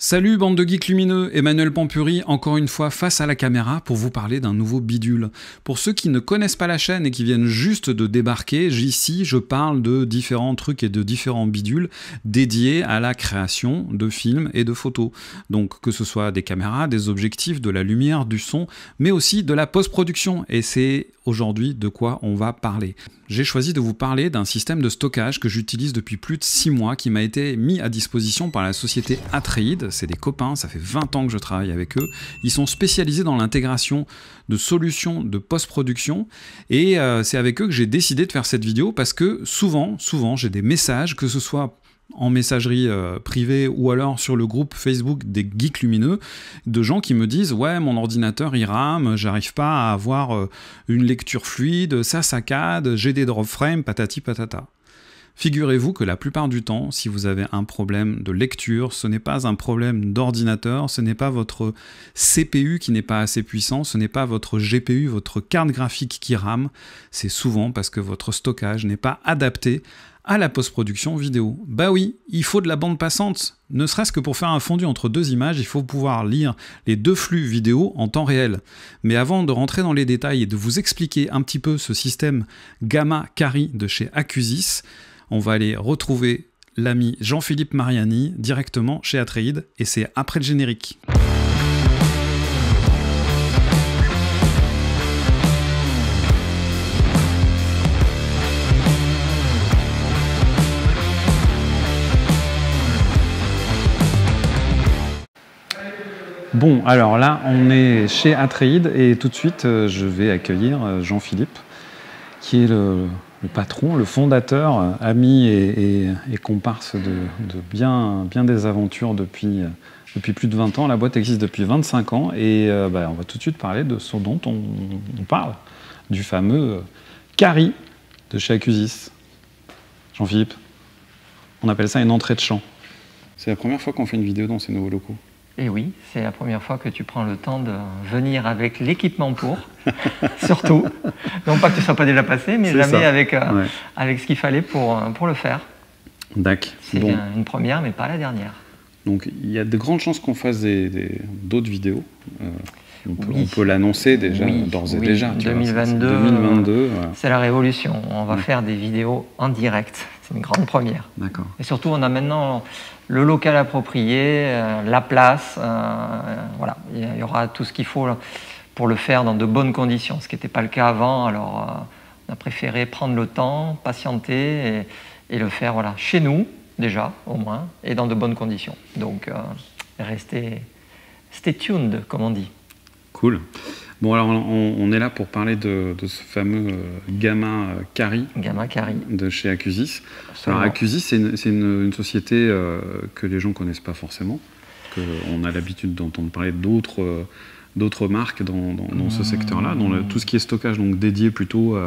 Salut bande de geeks lumineux, Emmanuel Pampuri encore une fois face à la caméra pour vous parler d'un nouveau bidule. Pour ceux qui ne connaissent pas la chaîne et qui viennent juste de débarquer, ici je parle de différents trucs et de différents bidules dédiés à la création de films et de photos. Donc que ce soit des caméras, des objectifs, de la lumière, du son, mais aussi de la post-production. Et c'est aujourd'hui de quoi on va parler. J'ai choisi de vous parler d'un système de stockage que j'utilise depuis plus de 6 mois qui m'a été mis à disposition par la société Atreid. C'est des copains, ça fait 20 ans que je travaille avec eux. Ils sont spécialisés dans l'intégration de solutions de post-production et c'est avec eux que j'ai décidé de faire cette vidéo parce que souvent j'ai des messages, que ce soit en messagerie privée ou alors sur le groupe Facebook des Geeks Lumineux, de gens qui me disent « Ouais, mon ordinateur il rame, j'arrive pas à avoir une lecture fluide, ça saccade, j'ai des drop frames, patati patata ». Figurez-vous que la plupart du temps, si vous avez un problème de lecture, ce n'est pas un problème d'ordinateur, ce n'est pas votre CPU qui n'est pas assez puissant, ce n'est pas votre GPU, votre carte graphique qui rame, c'est souvent parce que votre stockage n'est pas adapté à la post-production vidéo. Bah oui, il faut de la bande passante. Ne serait-ce que pour faire un fondu entre deux images, il faut pouvoir lire les deux flux vidéo en temps réel. Mais avant de rentrer dans les détails et de vous expliquer un petit peu ce système Gamma Cari de chez Acusis, on va aller retrouver l'ami Jean-Philippe Mariani directement chez Atreid et c'est après le générique. Bon, alors là, on est chez Atreid et tout de suite, je vais accueillir Jean-Philippe, qui est le patron, le fondateur, ami et comparse de bien des aventures depuis plus de 20 ans. La boîte existe depuis 25 ans et on va tout de suite parler de ce dont on parle, du fameux Cari de chez Acusis. Jean-Philippe, on appelle ça une entrée de champ. C'est la première fois qu'on fait une vidéo dans ces nouveaux locaux. Et oui, c'est la première fois que tu prends le temps de venir avec l'équipement pour, surtout. Non pas que tu ne sois pas déjà passé, mais jamais avec ce qu'il fallait pour le faire. D'accord. C'est une première, mais pas la dernière. Donc il y a de grandes chances qu'on fasse d'autres vidéos. On peut l'annoncer déjà, d'ores et déjà. 2022, c'est la révolution. On va faire des vidéos en direct. C'est une grande première. D'accord. Et surtout, on a maintenant le local approprié, la place. Voilà, il y aura tout ce qu'il faut pour le faire dans de bonnes conditions, ce qui n'était pas le cas avant. Alors, on a préféré prendre le temps, patienter et le faire chez nous, déjà, au moins, et dans de bonnes conditions. Donc, stay tuned, comme on dit. Cool. Bon, alors on est là pour parler de ce fameux Gamma Cari de chez Acusis. Alors Acusis, c'est une société que les gens ne connaissent pas forcément, qu'on a l'habitude d'entendre parler d'autres marques dans ce secteur-là, dans tout ce qui est stockage, donc dédié plutôt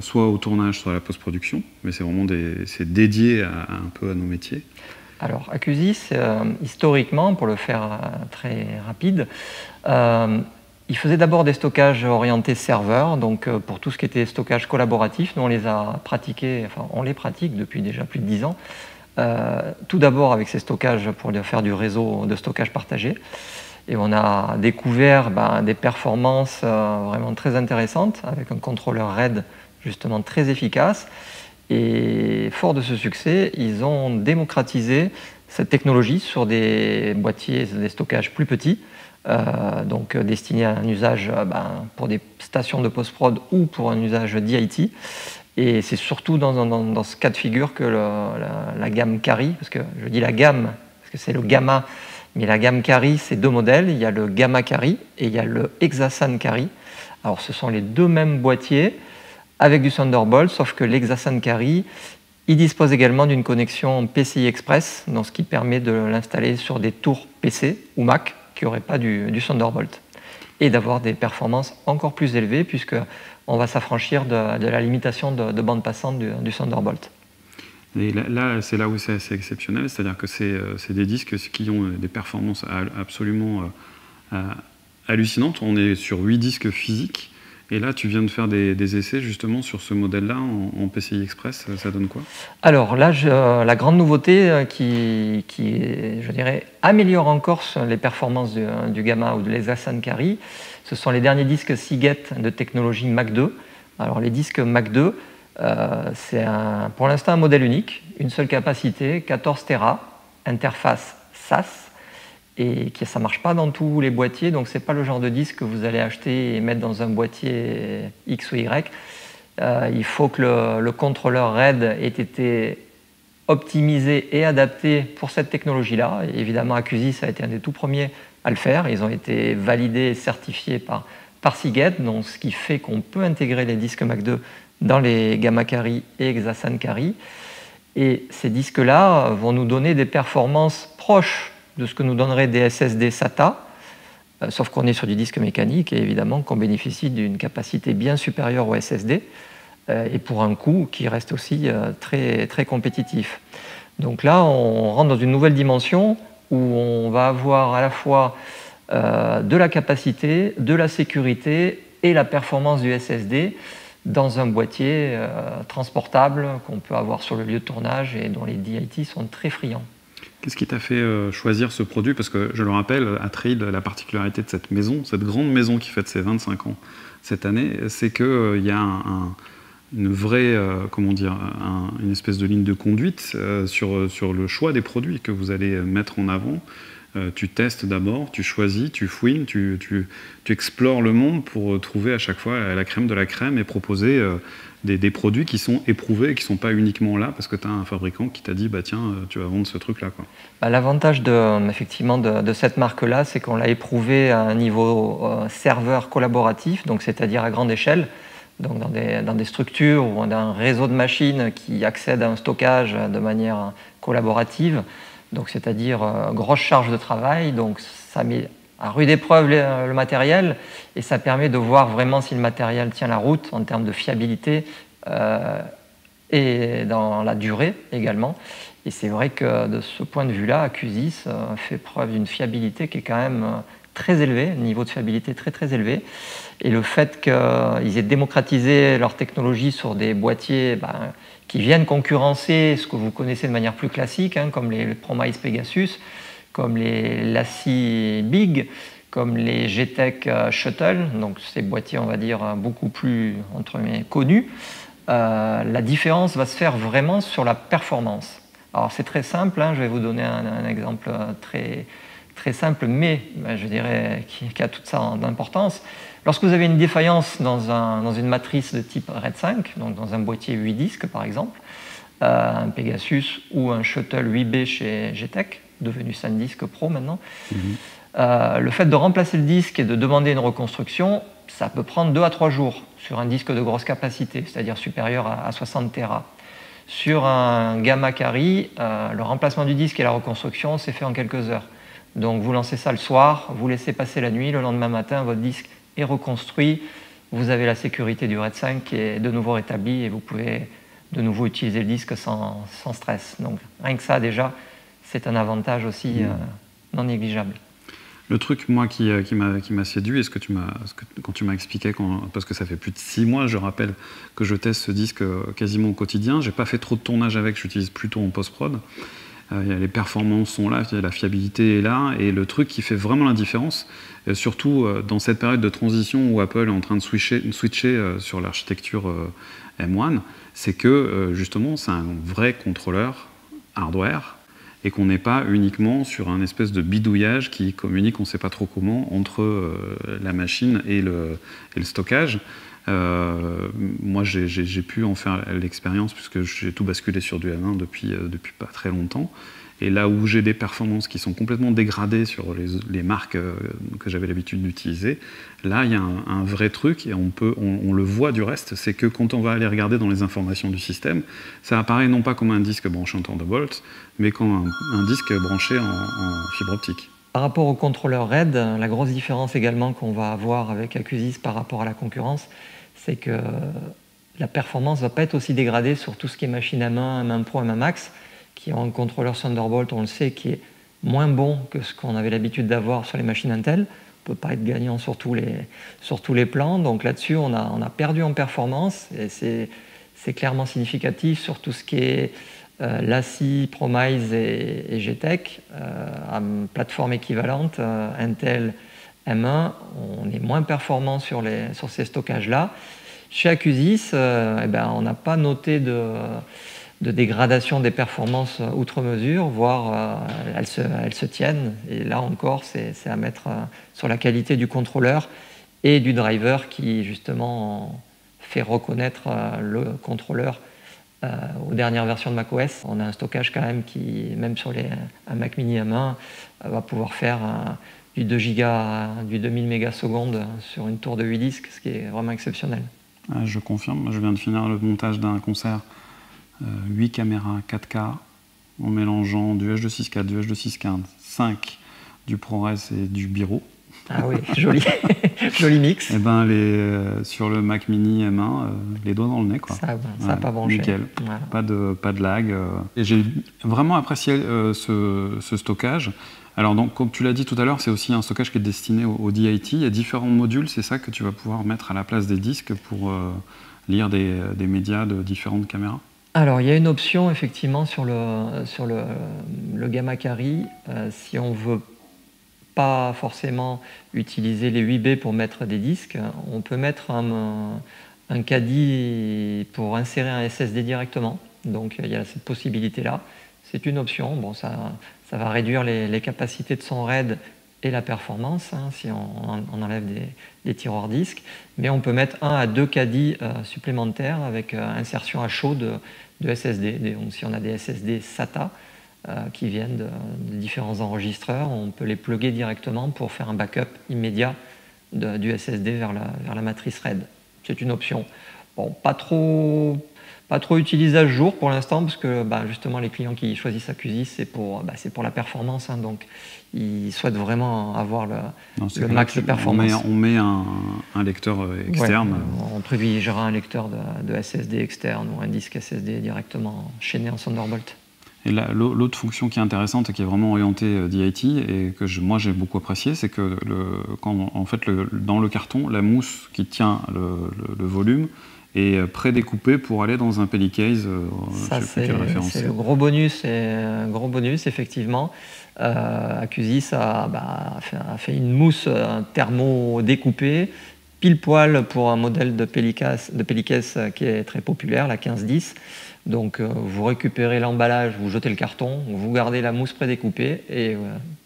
soit au tournage, soit à la post-production, mais c'est vraiment dédié un peu à nos métiers. Alors Acusis, historiquement, pour le faire très rapide, il faisait d'abord des stockages orientés serveurs, donc pour tout ce qui était stockage collaboratif, nous on les a pratiqués, enfin on les pratique depuis déjà plus de 10 ans, tout d'abord avec ces stockages pour faire du réseau de stockage partagé, et on a découvert des performances vraiment très intéressantes, avec un contrôleur RAID justement très efficace, et fort de ce succès, ils ont démocratisé cette technologie sur des boîtiers, des stockages plus petits, donc destinés à un usage pour des stations de post-prod ou pour un usage d'IT. Et c'est surtout dans ce cas de figure que la gamme Cari, parce que je dis la gamme, parce que c'est le Gamma, mais la gamme Cari, c'est deux modèles. Il y a le Gamma Cari et il y a le Exasan Cari. Alors ce sont les deux mêmes boîtiers avec du Thunderbolt, sauf que l'Exasan Cari, il dispose également d'une connexion PCI Express, donc ce qui permet de l'installer sur des tours PC ou Mac qui n'auraient pas du Thunderbolt, et d'avoir des performances encore plus élevées puisqu'on va s'affranchir de la limitation de bande passante du Thunderbolt. Et là c'est là où c'est assez exceptionnel, c'est-à-dire que c'est des disques qui ont des performances absolument hallucinantes. On est sur 8 disques physiques Et là, tu viens de faire des essais justement sur ce modèle-là en PCI Express, ça donne quoi? Alors là, la grande nouveauté qui je dirais, améliore encore les performances du Gamma ou de l'EXA Sankari, ce sont les derniers disques Seagate de technologie Mac 2. Alors les disques Mac 2, c'est pour l'instant un modèle unique, une seule capacité, 14 Tera, interface SAS, et ça ne marche pas dans tous les boîtiers, donc ce n'est pas le genre de disque que vous allez acheter et mettre dans un boîtier X ou Y. Il faut que le contrôleur RAID ait été optimisé et adapté pour cette technologie-là. Évidemment, Acusis a été un des tout premiers à le faire. Ils ont été validés et certifiés par Seagate, donc ce qui fait qu'on peut intégrer les disques Mac 2 dans les Gamma Cari et EXA Sankari. Et ces disques-là vont nous donner des performances proches de ce que nous donneraient des SSD SATA, sauf qu'on est sur du disque mécanique et évidemment qu'on bénéficie d'une capacité bien supérieure au SSD et pour un coût qui reste aussi très, très compétitif. Donc là, on rentre dans une nouvelle dimension où on va avoir à la fois de la capacité, de la sécurité et la performance du SSD dans un boîtier transportable qu'on peut avoir sur le lieu de tournage et dont les DIT sont très friands. Qu'est-ce qui t'a fait choisir ce produit? Parce que, je le rappelle, Atreid, la particularité de cette maison, cette grande maison qui fête ses 25 ans cette année, c'est qu'il y a une vraie, une espèce de ligne de conduite sur le choix des produits que vous allez mettre en avant. Tu testes d'abord, tu choisis, tu fouines, tu explores le monde pour trouver à chaque fois la crème de la crème et proposer des produits qui sont éprouvés et qui ne sont pas uniquement là parce que tu as un fabricant qui t'a dit bah, tiens, tu vas vendre ce truc-là. L'avantage effectivement de cette marque-là, c'est qu'on l'a éprouvé à un niveau serveur collaboratif, donc c'est-à-dire à grande échelle, donc dans des structures ou dans un réseau de machines qui accèdent à un stockage de manière collaborative. Donc c'est-à-dire grosse charge de travail, donc ça met à rude épreuve le matériel et ça permet de voir vraiment si le matériel tient la route en termes de fiabilité et dans la durée également. Et c'est vrai que de ce point de vue-là, Acusis fait preuve d'une fiabilité qui est quand même très élevé, un niveau de fiabilité très très élevé. Et le fait qu'ils aient démocratisé leur technologie sur des boîtiers qui viennent concurrencer ce que vous connaissez de manière plus classique, comme les Promise Pegasus, comme les Lassi Big, comme les GTEC Shuttle, donc ces boîtiers on va dire beaucoup plus connus, la différence va se faire vraiment sur la performance. Alors c'est très simple, je vais vous donner un exemple très, très simple, mais je dirais qui a toute sa importance. Lorsque vous avez une défaillance dans une matrice de type RAID 5, donc dans un boîtier 8 disques par exemple, un Pegasus ou un Shuttle 8B chez GTEC, devenu SanDisk Pro maintenant, le fait de remplacer le disque et de demander une reconstruction, ça peut prendre 2 à 3 jours sur un disque de grosse capacité, c'est-à-dire supérieur à 60 Tera. Sur un Gamma Cari, le remplacement du disque et la reconstruction, c'est fait en quelques heures. Donc vous lancez ça le soir, vous laissez passer la nuit, le lendemain matin, votre disque est reconstruit, vous avez la sécurité du RAID 5 qui est de nouveau rétablie et vous pouvez de nouveau utiliser le disque sans stress. Donc rien que ça déjà, c'est un avantage aussi non négligeable. Le truc, moi, qui m'a séduit, quand tu m'as expliqué, parce que ça fait plus de 6 mois, je rappelle que je teste ce disque quasiment au quotidien, j'ai pas fait trop de tournage avec, j'utilise plutôt en post-prod. Les performances sont là, la fiabilité est là, et le truc qui fait vraiment la différence, surtout dans cette période de transition où Apple est en train de switcher sur l'architecture M1, c'est que justement c'est un vrai contrôleur hardware et qu'on n'est pas uniquement sur un espèce de bidouillage qui communique on ne sait pas trop comment entre la machine et le stockage. Moi j'ai pu en faire l'expérience puisque j'ai tout basculé sur du M1 depuis pas très longtemps. Et là où j'ai des performances qui sont complètement dégradées sur les marques que j'avais l'habitude d'utiliser, là il y a un vrai truc et on le voit du reste, c'est que quand on va aller regarder dans les informations du système, ça apparaît non pas comme un disque branché en Thunderbolt, mais comme un disque branché en fibre optique. Par rapport au contrôleur RAID, la grosse différence également qu'on va avoir avec Acusis par rapport à la concurrence, c'est que la performance ne va pas être aussi dégradée sur tout ce qui est machine M1, M1 Pro, M1 Max, qui ont un contrôleur Thunderbolt, on le sait, qui est moins bon que ce qu'on avait l'habitude d'avoir sur les machines Intel, peut pas être gagnant sur tous les plans. Donc là-dessus, on a perdu en performance, et c'est clairement significatif sur tout ce qui est LaCie, Promise et GTEC. À plateforme équivalente, Intel M1, on est moins performant sur ces stockages-là. Chez Acusis, on n'a pas noté de dégradation des performances outre mesure, voire elles se tiennent. Et là encore, c'est à mettre sur la qualité du contrôleur et du driver qui justement fait reconnaître le contrôleur aux dernières versions de macOS. On a un stockage quand même qui, même sur un Mac Mini M1, va pouvoir faire du 2 Go, du 2000 mégasecondes sur une tour de 8 disques, ce qui est vraiment exceptionnel. Je confirme, je viens de finir le montage d'un concert, 8 caméras 4K, en mélangeant du H264, du H265, 5 du ProRes et du Biro. Ah oui, joli, joli mix. Et sur le Mac Mini M1, les doigts dans le nez, quoi. Ça n'a pas branché. Nickel, voilà. Pas de lag. Et j'ai vraiment apprécié ce stockage. Alors donc, comme tu l'as dit tout à l'heure, c'est aussi un stockage qui est destiné au DIT. Il y a différents modules, c'est ça que tu vas pouvoir mettre à la place des disques pour lire des médias de différentes caméras. Alors, il y a une option effectivement sur le Gamma Carry. Si on veut pas forcément utiliser les 8B pour mettre des disques, on peut mettre un caddie pour insérer un SSD directement. Donc il y a cette possibilité-là. C'est une option. Bon, ça va réduire les capacités de son RAID et la performance, si on enlève des tiroirs disques. Mais on peut mettre 1 à 2 caddies supplémentaires avec insertion à chaud de SSD. Donc si on a des SSD SATA, qui viennent de différents enregistreurs, on peut les plugger directement pour faire un backup immédiat du SSD vers la matrice RAID. C'est une option. Bon, pas trop utilisée à ce jour pour l'instant, parce que justement les clients qui choisissent Acusis, c'est pour la performance, donc ils souhaitent vraiment avoir le max de performance. On met un lecteur externe. Ouais, on privilégiera un lecteur de SSD externe ou un disque SSD directement chaîné en Thunderbolt. Et l'autre fonction qui est intéressante et qui est vraiment orientée DIT et que moi j'ai beaucoup apprécié, c'est que dans le carton, la mousse qui tient le volume est prédécoupée pour aller dans un pellicase. Ça, c'est le gros bonus, effectivement. Acusis a fait une mousse thermo-découpée, pile poil pour un modèle de pellicase qui est très populaire, la 1510. Donc vous récupérez l'emballage, vous jetez le carton, vous gardez la mousse prédécoupée et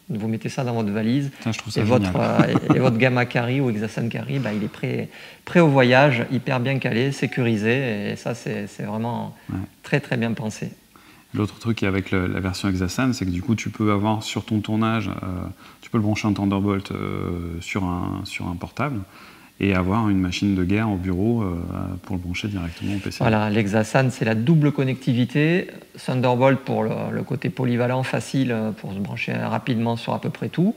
vous mettez ça dans votre valise. Ça, je trouve ça et votre Gamma Carry ou Exasun Carry, il est prêt au voyage, hyper bien calé, sécurisé, et ça c'est vraiment très très bien pensé. L'autre truc qui est avec la version Exasun, c'est que du coup tu peux avoir sur ton tournage, tu peux le brancher en Thunderbolt sur un portable, et avoir une machine de guerre au bureau pour le brancher directement au PC. Voilà, l'Exasun, c'est la double connectivité. Thunderbolt pour le côté polyvalent, facile, pour se brancher rapidement sur à peu près tout.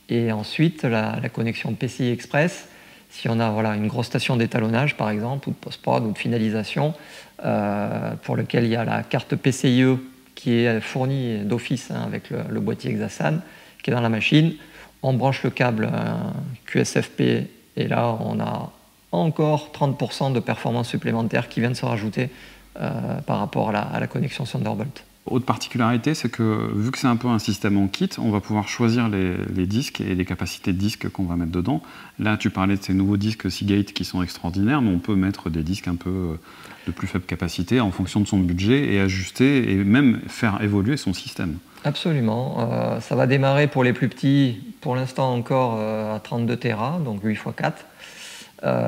Et ensuite, la connexion PCI Express, si on a une grosse station d'étalonnage, par exemple, ou de post-prod, ou de finalisation, pour lequel il y a la carte PCIe qui est fournie d'office avec le boîtier Exasun, qui est dans la machine. On branche le câble QSFP, et là, on a encore 30% de performance supplémentaire qui vient de se rajouter par rapport à la connexion Thunderbolt. Autre particularité, c'est que vu que c'est un peu un système en kit, on va pouvoir choisir les disques et les capacités de disques qu'on va mettre dedans. Là, tu parlais de ces nouveaux disques Seagate qui sont extraordinaires, mais on peut mettre des disques un peu de plus faible capacité en fonction de son budget et ajuster et même faire évoluer son système. Absolument. Ça va démarrer pour les plus petits, pour l'instant encore à 32 Tera, donc 8 x 4.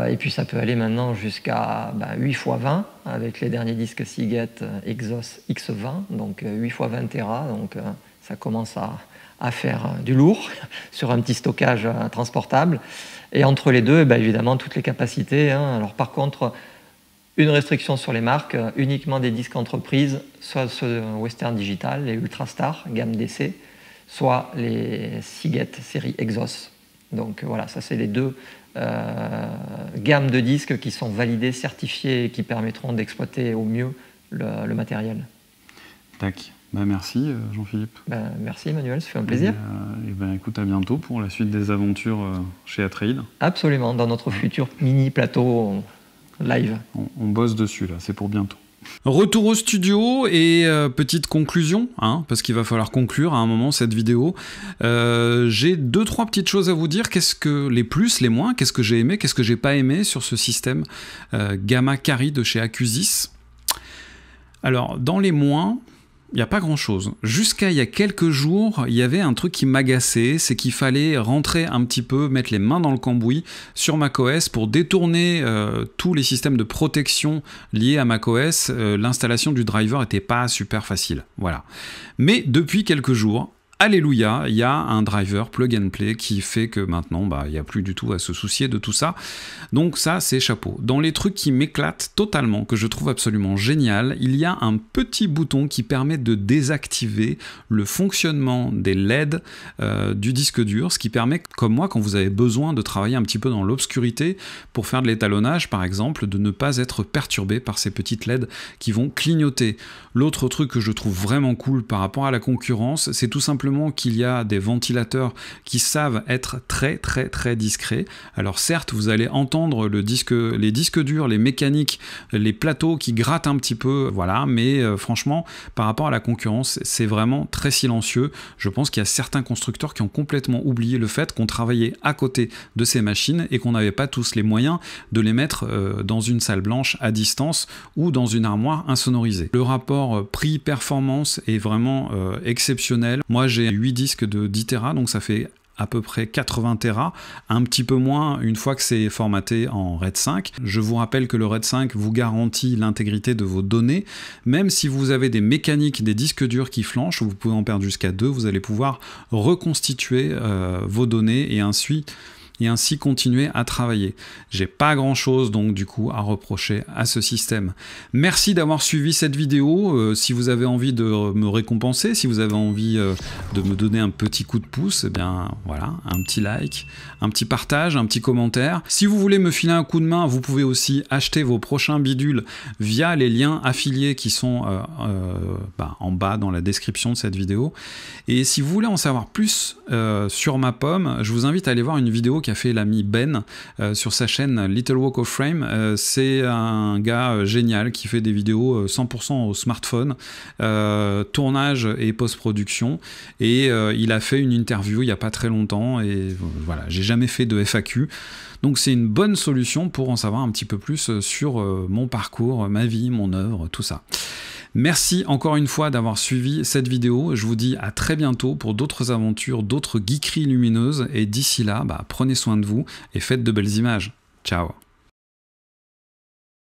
Et puis ça peut aller maintenant jusqu'à 8 x 20 avec les derniers disques Seagate Exos X20, donc 8 x 20 Tera, donc ça commence à faire du lourd sur un petit stockage transportable. Et entre les deux, évidemment, toutes les capacités. Alors par contre, une restriction sur les marques, uniquement des disques entreprises, soit ceux Western Digital, les Ultrastar, gamme DC, soit les Seagate série Exos. Donc voilà, ça c'est les deux gammes de disques qui sont validées, certifiées et qui permettront d'exploiter au mieux le matériel. Tac. Bah, merci Jean-Philippe. Merci Emmanuel, ça fait un plaisir. Et écoute, à bientôt pour la suite des aventures chez Atreides. Absolument, dans notre futur mini plateau live. On bosse dessus là, c'est pour bientôt. Retour au studio et petite conclusion, hein, parce qu'il va falloir conclure à un moment cette vidéo. J'ai 2-3 petites choses à vous dire. Qu'est-ce que les plus, les moins, qu'est-ce que j'ai aimé, qu'est-ce que j'ai pas aimé sur ce système Gamma Kari de chez Acusis. Alors, dans les moins, il n'y a pas grand-chose. Jusqu'à il y a quelques jours, il y avait un truc qui m'agaçait, c'est qu'il fallait rentrer un petit peu, mettre les mains dans le cambouis sur macOS pour détourner tous les systèmes de protection liés à macOS. L'installation du driver n'était pas super facile. Voilà. Mais depuis quelques jours, alléluia, il y a un driver plug and play qui fait que maintenant, il n'y a plus du tout à se soucier de tout ça. Donc ça, c'est chapeau. Dans les trucs qui m'éclatent totalement, que je trouve absolument génial, il y a un petit bouton qui permet de désactiver le fonctionnement des LED du disque dur, ce qui permet, comme moi, quand vous avez besoin de travailler un petit peu dans l'obscurité pour faire de l'étalonnage, par exemple, de ne pas être perturbé par ces petites LED qui vont clignoter. L'autre truc que je trouve vraiment cool par rapport à la concurrence, c'est tout simplement qu'il y a des ventilateurs qui savent être très discrets. Alors certes, vous allez entendre les disques durs, les mécaniques, les plateaux qui grattent un petit peu, voilà, mais franchement, par rapport à la concurrence, c'est vraiment très silencieux. Je pense qu'il y a certains constructeurs qui ont complètement oublié le fait qu'on travaillait à côté de ces machines et qu'on n'avait pas tous les moyens de les mettre dans une salle blanche à distance ou dans une armoire insonorisée. Le rapport prix-performance est vraiment exceptionnel. Moi, j'ai 8 disques de 10 Tera, donc ça fait à peu près 80 Tera, un petit peu moins une fois que c'est formaté en RAID 5. Je vous rappelle que le RAID 5 vous garantit l'intégrité de vos données. Même si vous avez des mécaniques, des disques durs qui flanchent, vous pouvez en perdre jusqu'à 2, vous allez pouvoir reconstituer vos données et ainsi continuer à travailler. J'ai pas grand chose donc du coup à reprocher à ce système. Merci d'avoir suivi cette vidéo. Si vous avez envie de me récompenser, si vous avez envie de me donner un petit coup de pouce, eh bien voilà, un petit like, un petit partage, un petit commentaire. Si vous voulez me filer un coup de main, vous pouvez aussi acheter vos prochains bidules via les liens affiliés qui sont en bas dans la description de cette vidéo. Et si vous voulez en savoir plus sur ma pomme, je vous invite à aller voir une vidéo qu'a fait l'ami Ben sur sa chaîne Little Walk of Frame. C'est un gars génial qui fait des vidéos 100% au smartphone, tournage et post-production, et il a fait une interview il n'y a pas très longtemps, et voilà, j'ai jamais fait de FAQ, donc c'est une bonne solution pour en savoir un petit peu plus sur mon parcours, ma vie, mon œuvre, tout ça. Merci encore une fois d'avoir suivi cette vidéo. Je vous dis à très bientôt pour d'autres aventures, d'autres geekeries lumineuses. Et d'ici là, prenez soin de vous et faites de belles images. Ciao.